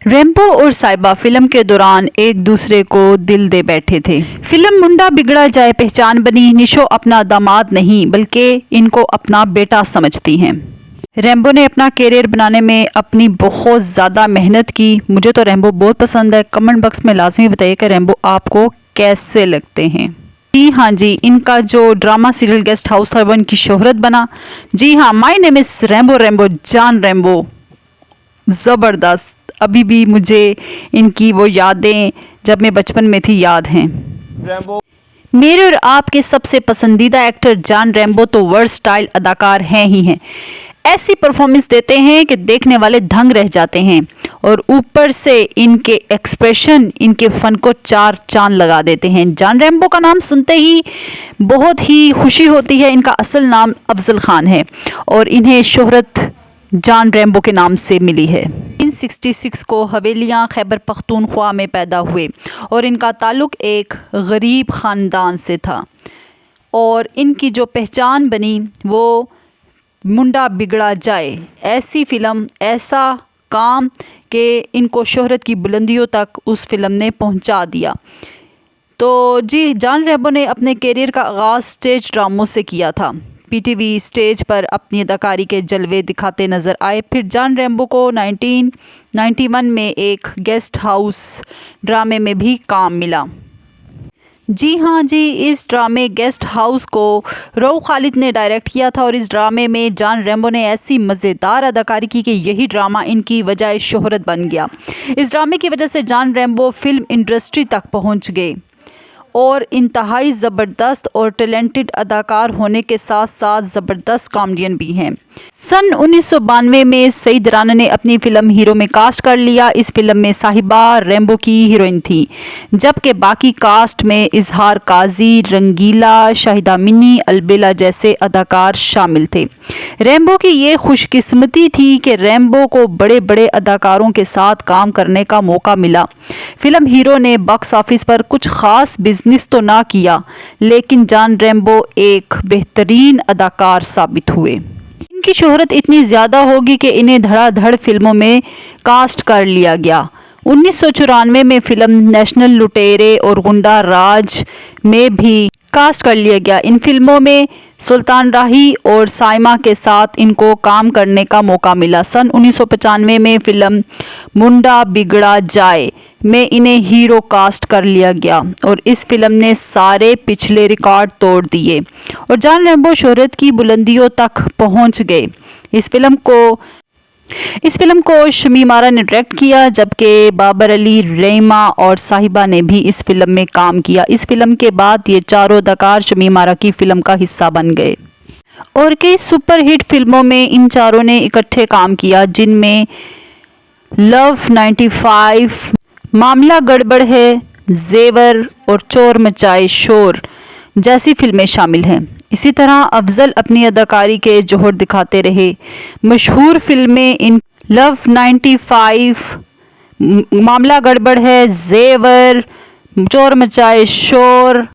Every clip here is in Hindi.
रैम्बो और साहिबा फिल्म के दौरान एक दूसरे को दिल दे बैठे थे। फिल्म मुंडा बिगड़ा जाए पहचान बनी। निशो अपना दामाद नहीं बल्कि इनको अपना बेटा समझती हैं। रैम्बो ने अपना कैरियर बनाने में अपनी बहुत ज़्यादा मेहनत की। मुझे तो रैम्बो बहुत पसंद है। कमेंट बॉक्स में लाजमी बताइए कि रैम्बो आपको कैसे लगते हैं। जी हाँ जी, इनका जो ड्रामा सीरियल गेस्ट हाउस था वो इनकी शोहरत बना। जी हाँ, my name is Rambo, Rambo जान रैम्बो। ज़बरदस्त। अभी भी मुझे इनकी वो यादें जब मैं बचपन में थी याद हैं। रैम्बो मेरे और आपके सबसे पसंदीदा एक्टर जान रैम्बो तो वर्सटाइल अदाकार हैं ही हैं। ऐसी परफॉर्मेंस देते हैं कि देखने वाले दंग रह जाते हैं और ऊपर से इनके एक्सप्रेशन इनके फन को चार चांद लगा देते हैं। जान रैम्बो का नाम सुनते ही बहुत ही खुशी होती है। इनका असल नाम अफजल खान है और इन्हें शोहरत जान रैम्बो के नाम से मिली है। 1966 को हवेलियाँ खैबर पख्तूनख्वा में पैदा हुए और इनका ताल्लुक़ एक गरीब ख़ानदान से था और इनकी जो पहचान बनी वो मुंडा बिगड़ा जाए ऐसी फ़िल्म, ऐसा काम कि इनको शोहरत की बुलंदियों तक उस फिल्म ने पहुंचा दिया। तो जी, जान रैम्बो ने अपने कैरियर का आगाज़ स्टेज ड्रामों से किया था। पीटीवी स्टेज पर अपनी अदाकारी के जलवे दिखाते नज़र आए। फिर जान रैम्बो को 1991 में एक गेस्ट हाउस ड्रामे में भी काम मिला। जी हाँ जी, इस ड्रामे गेस्ट हाउस को रऊ खालिद ने डायरेक्ट किया था और इस ड्रामे में जान रैम्बो ने ऐसी मज़ेदार अदाकारी की कि यही ड्रामा इनकी वजह शोहरत बन गया। इस ड्रामे की वजह से जान रैम्बो फिल्म इंडस्ट्री तक पहुँच गए और इंतहाई ज़बरदस्त और टैलेंटेड अदाकार होने के साथ साथ ज़बरदस्त कॉमेडियन भी हैं। सन 1992 में सईद राना ने अपनी फ़िल्म हीरो में कास्ट कर लिया। इस फिल्म में साहिबा रैम्बो की हीरोइन थी, जबकि बाकी कास्ट में इजहार काजी, रंगीला, शाहिदा मिनी, अलबेला जैसे अदाकार शामिल थे। रैम्बो की ये खुशकिस्मती थी कि रैम्बो को बड़े बड़े अदाकारों के साथ काम करने का मौका मिला। फिल्म हीरो ने बॉक्स ऑफिस पर कुछ ख़ास बिजनेस तो ना किया, लेकिन जान रैम्बो एक बेहतरीन अदाकार साबित हुए। इनकी शोहरत इतनी ज़्यादा होगी कि इन्हें धड़ाधड़ फिल्मों में कास्ट कर लिया गया। 1994 में फिल्म नेशनल लुटेरे और गुंडा राज में भी कास्ट कर लिया गया। इन फिल्मों में सुल्तान राही और साइमा के साथ इनको काम करने का मौका मिला। सन 1995 में फिल्म मुंडा बिगड़ा जाए में इन्हें हीरो कास्ट कर लिया गया और इस फिल्म ने सारे पिछले रिकॉर्ड तोड़ दिए और जान रैम्बो शोहरत की बुलंदियों तक पहुंच गए। इस फिल्म को शमीम आरा ने डायरेक्ट किया, जबकि बाबर अली, रहीमा और साहिबा ने भी इस फिल्म में काम किया। इस फिल्म के बाद ये चारों अदाकार शमीम आरा की फिल्म का हिस्सा बन गए और कई सुपरहिट फिल्मों में इन चारों ने इकट्ठे काम किया, जिनमें लव 95, मामला गड़बड़ है, जेवर और चोर मचाए शोर जैसी फिल्में शामिल हैं। इसी तरह अफजल अपनी अदाकारी के जोहर दिखाते रहे। मशहूर फिल्में इन लव 95, मामला गड़बड़ है, जेवर, चोर मचाए शोर,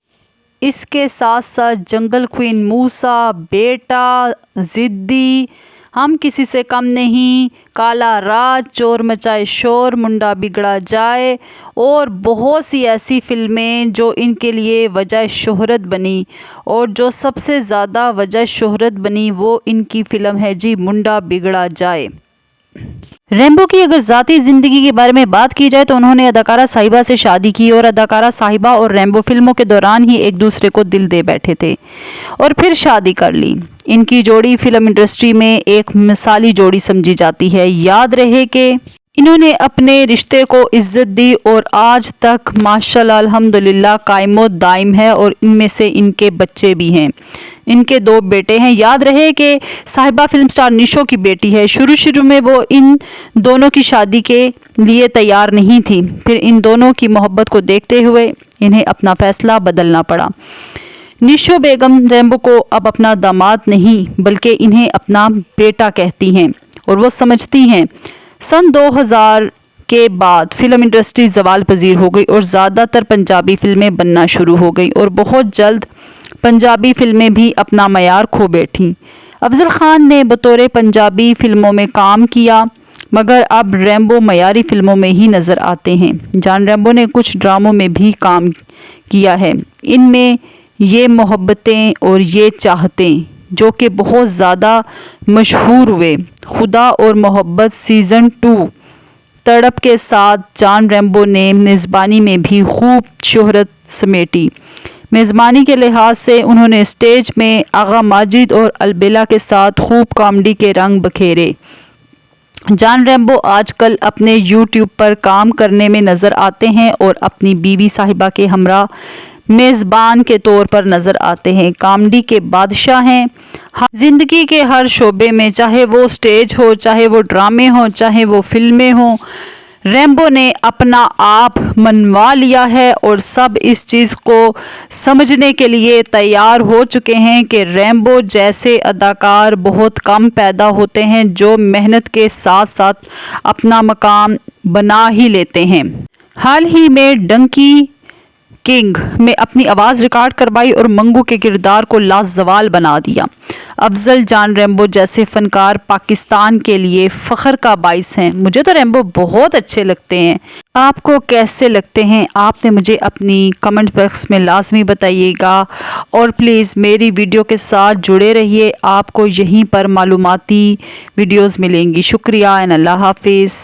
इसके साथ साथ जंगल क्वीन, मूसा, बेटा, जिद्दी, हम किसी से कम नहीं, काला राज, चोर मचाए शोर, मुंडा बिगड़ा जाए और बहुत सी ऐसी फिल्में जो इनके लिए वजह शोहरत बनी। और जो सबसे ज़्यादा वजह शोहरत बनी वो इनकी फ़िल्म है जी मुंडा बिगड़ा जाए। रैम्बो की अगर ज़ाती ज़िंदगी के बारे में बात की जाए तो उन्होंने अदाकारा साहिबा से शादी की और अदाकारा साहिबा और रैम्बो फिल्मों के दौरान ही एक दूसरे को दिल दे बैठे थे और फिर शादी कर ली। इनकी जोड़ी फिल्म इंडस्ट्री में एक मिसाली जोड़ी समझी जाती है। याद रहे कि इन्होंने अपने रिश्ते को इज्जत दी और आज तक माशाल्लाह अल्हम्दुलिल्लाह कायमो दाइम है और इनमें से इनके बच्चे भी हैं। इनके 2 बेटे हैं। याद रहे कि साहिबा फिल्म स्टार निशो की बेटी है। शुरू में वो इन दोनों की शादी के लिए तैयार नहीं थी, फिर इन दोनों की मोहब्बत को देखते हुए इन्हें अपना फैसला बदलना पड़ा। निशो बेगम रैम्बो को अब अपना दामाद नहीं बल्कि इन्हें अपना बेटा कहती हैं और वो समझती हैं। सन 2000 के बाद फिल्म इंडस्ट्री ज़वाल पजीर हो गई और ज़्यादातर पंजाबी फिल्में बनना शुरू हो गई और बहुत जल्द पंजाबी फिल्में भी अपना मयार खो बैठीं। अफजल खान ने बतौर पंजाबी फिल्मों में काम किया। मगर अब रैम्बो मयारी फिल्मों में ही नज़र आते हैं। जॉन रैम्बो ने कुछ ड्रामों में भी काम किया है। इनमें ये मोहब्बतें और ये चाहतें जो कि बहुत ज़्यादा मशहूर हुए, खुदा और मोहब्बत सीज़न 2 तड़प के साथ जॉन रैम्बो ने मेज़बानी में भी खूब शोहरत समेटी। मेज़बानी के लिहाज से उन्होंने स्टेज में आगा माजिद और अलबेला के साथ खूब कॉमेडी के रंग बखेरे। जॉन रैम्बो आजकल अपने YouTube पर काम करने में नज़र आते हैं और अपनी बीवी साहिबा के हमरा मेज़बान के तौर पर नज़र आते हैं। कॉमेडी के बादशाह हैं। ज़िंदगी के हर शोबे में, चाहे वो स्टेज हो, चाहे वो ड्रामे हो, चाहे वो फिल्में हों, रैम्बो ने अपना आप मनवा लिया है और सब इस चीज़ को समझने के लिए तैयार हो चुके हैं कि रैम्बो जैसे अदाकार बहुत कम पैदा होते हैं जो मेहनत के साथ साथ अपना मकाम बना ही लेते हैं। हाल ही में डंकी किंग में अपनी आवाज़ रिकॉर्ड करवाई और मंगू के किरदार को लाजवाल बना दिया। अफजल जॉन रैम्बो जैसे फ़नकार पाकिस्तान के लिए फ़ख्र का बाइस हैं। मुझे तो रैम्बो बहुत अच्छे लगते हैं। आपको कैसे लगते हैं? आपने मुझे अपनी कमेंट बॉक्स में लाजमी बताइएगा और प्लीज़ मेरी वीडियो के साथ जुड़े रहिए। आपको यहीं पर मालूमाती वीडियोज़ मिलेंगी। शुक्रिया एंड अल्लाह हाफिज़।